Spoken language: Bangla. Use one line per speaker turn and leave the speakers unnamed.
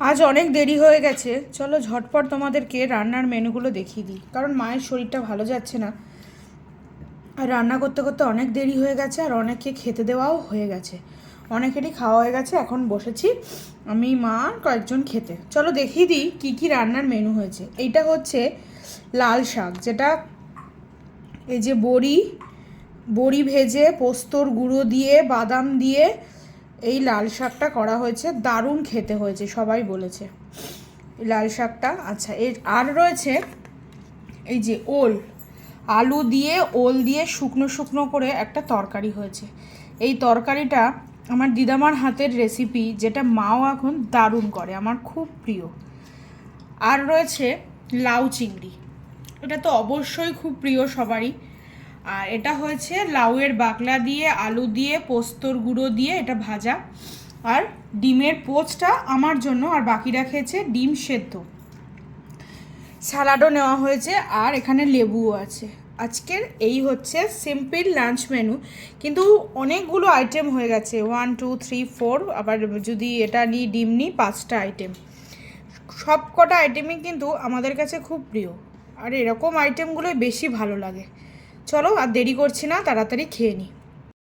আজ অনেক দেরি হয়ে গেছে, চলো ঝটপট তোমাদেরকে রান্নার মেনুগুলো দেখিয়ে দিই, কারণ মায়ের শরীরটা ভালো যাচ্ছে না। আর রান্না করতে করতে অনেক দেরি হয়ে গেছে, আর অনেককে খেতে দেওয়াও হয়ে গেছে, অনেকেরই খাওয়া হয়ে গেছে। এখন বসেছি আমি, মা আর কয়েকজন খেতে। চলো দেখিয়ে দিই কী কী রান্নার মেনু হয়েছে। এইটা হচ্ছে লাল শাক, যেটা এই যে বড়ি বড়ি ভেজে পোস্তর গুঁড়ো দিয়ে বাদাম দিয়ে এই লাল শাকটা করা হয়েছে, দারুণ খেতে হয়েছে, সবাই বলেছে লাল শাকটা। আচ্ছা, এর আর রয়েছে এই যে ওল, আলু দিয়ে ওল দিয়ে শুকনো শুকনো করে একটা তরকারি হয়েছে। এই তরকারিটা আমার দিদামার হাতের রেসিপি, যেটা মাও এখন দারুণ করে, আমার খুব প্রিয়। আর রয়েছে লাউ চিংড়ি, এটা তো অবশ্যই খুব প্রিয় সবারই। আর এটা হয়েছে লাউয়ের বাকলা দিয়ে আলু দিয়ে পোস্তর গুঁড়ো দিয়ে এটা ভাজা, আর ডিমের পোচটা আমার জন্য, আর বাকিরা খেয়েছে ডিম সেদ্ধ। স্যালাডও নেওয়া হয়েছে, আর এখানে লেবুও আছে। আজকের এই হচ্ছে সিম্পল লাঞ্চ মেনু, কিন্তু অনেকগুলো আইটেম হয়ে গেছে, 1 2 3 4, আবার যদি এটা নিই ডিম নিই 5টা আইটেম। সব কটা আইটেমই কিন্তু আমাদের কাছে খুব প্রিয়, আর এরকম আইটেমগুলোই বেশি ভালো লাগে। চলো আর দেরি করছি না, তাড়াতাড়ি খেয়ে নিই।